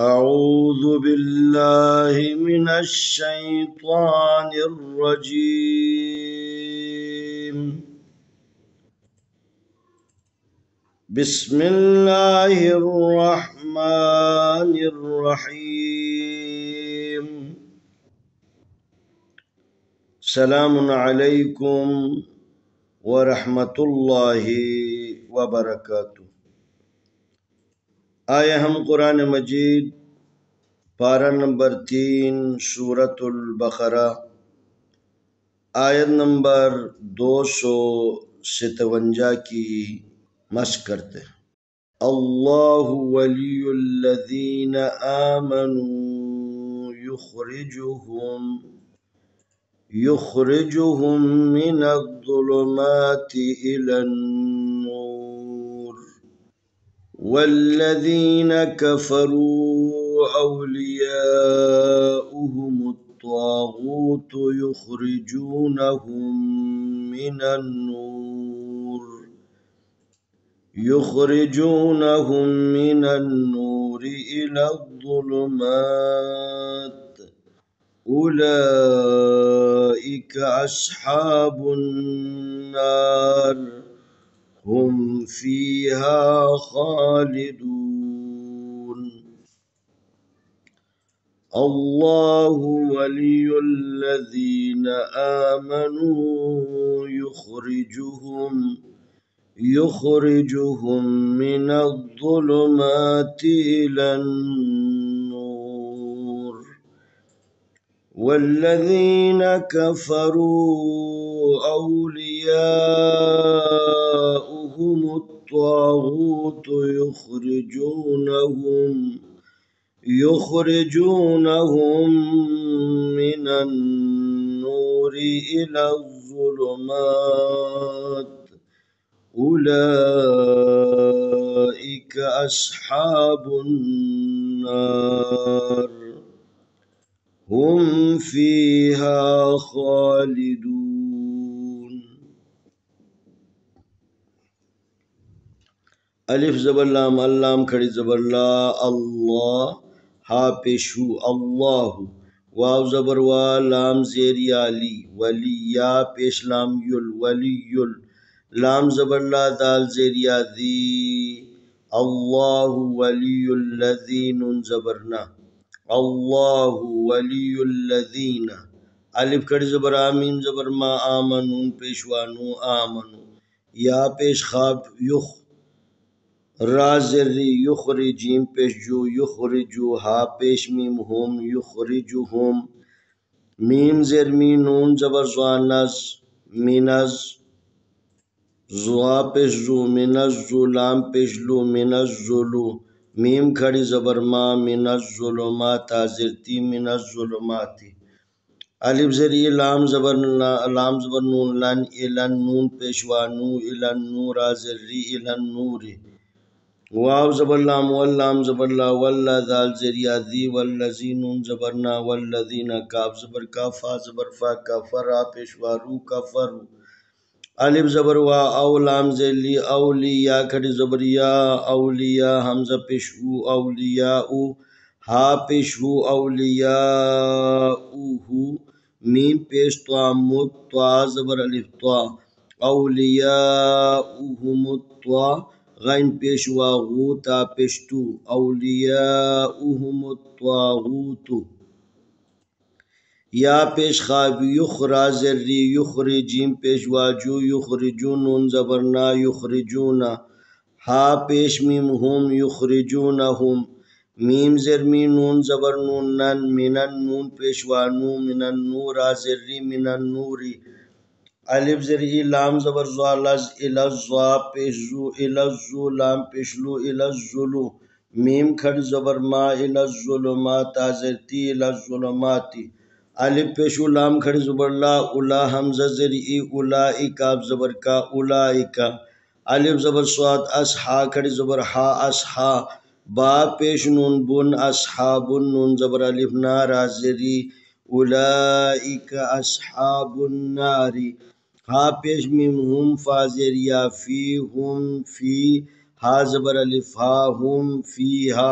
أعوذ بالله من الشيطان الرجيم. بسم الله الرحمن الرحيم. سلام عليكم ورحمة الله وبركاته. آیا ہم قرآن مجید پارہ نمبر 3 سورة البقرہ آیت نمبر 257 کی مشق کرتے ہیں۔ اللہ ولی الذین آمنوا یخرجهم من الظلمات إلى النور والذین كفروا أولياؤهم الطاغوت يخرجونهم من النور إلى الظلمات أولئك أصحاب النار هم فيها خالدون. الله ولي الذين آمنوا يخرجهم من الظلمات إلى النور والذين كفروا أولياؤهم الطاغوت يخرجونهم من النور إلى الظلمات أولئك أصحاب النار هم فيها خالدون. الف زبر لام اللام کھڑی زبر لا اللہ ہا پیشو اللہ واو زبر وا لام زیر یا لی ولی یا پیش لام یل ولی یل لام زبر لا دال زیر یا دی اللہ ولی الذین زبرنا اللہ ولی الذین الف کڑی زبر آمین زبر ما آمنون پیشوانو آمنو یا پیش خواب یخ را زری یخرجیم پیش جو یخرجو ہا پیش میم ہم یخرجوہم میم زر مینون زبر زوانز مینز زوا پیش زو مینز زو لام پیش لو مینز زولو میم کھڑی زبر ما مینز ظلمات زرتی مینز ظلماتی الف زری لام زبر نون لن الن نون پیشوانو الن نورا زری الن نوری واو زبر لام واللام زبر لا واللہ دال زریا دی والذین زبرنا والذین کاف زبر کا فا زبر فا کفرا پیشوارو کفرو الف زبر وا او لام زلی اولی یا کھڑی زبر یا اولیاء حمزہ پیشو اولیاء ہا پیشو اولیاء میم پیش توا مت توا زبر الف توا اولیاءهم التوا غین پیشوا غوتا پیشتو اولیاؤهم الطاغوت یا پیش خواب یخرا زری یخرجیم پیشوا جو یخرجون زبرنا یخرجونا ہا پیش میم ہم یخرجونہم میم زر مینون زبر نون نن منن نون پیشوا نو منن نورا زری منن نوری الف زری لام زبر زوا لز الزوا پیش زو الزو لام پیش لو الزلو میم کھڑ زبر ما الظلمات زرتی الظلماتی الف پیشو لام کھڑ زبر لا اولا حمزہ زری اولائک آپ زبر کا اولائک الف زبر صاد اصحا کھڑ زبر ہا اصحا با پیش نون بن اصحاب نون زبر الف نارا زری اولئک اصحاب النار ہا پیش میم ہم فا زیر یا فی ہم فی ہا زبر الف ہا ہم فی ہا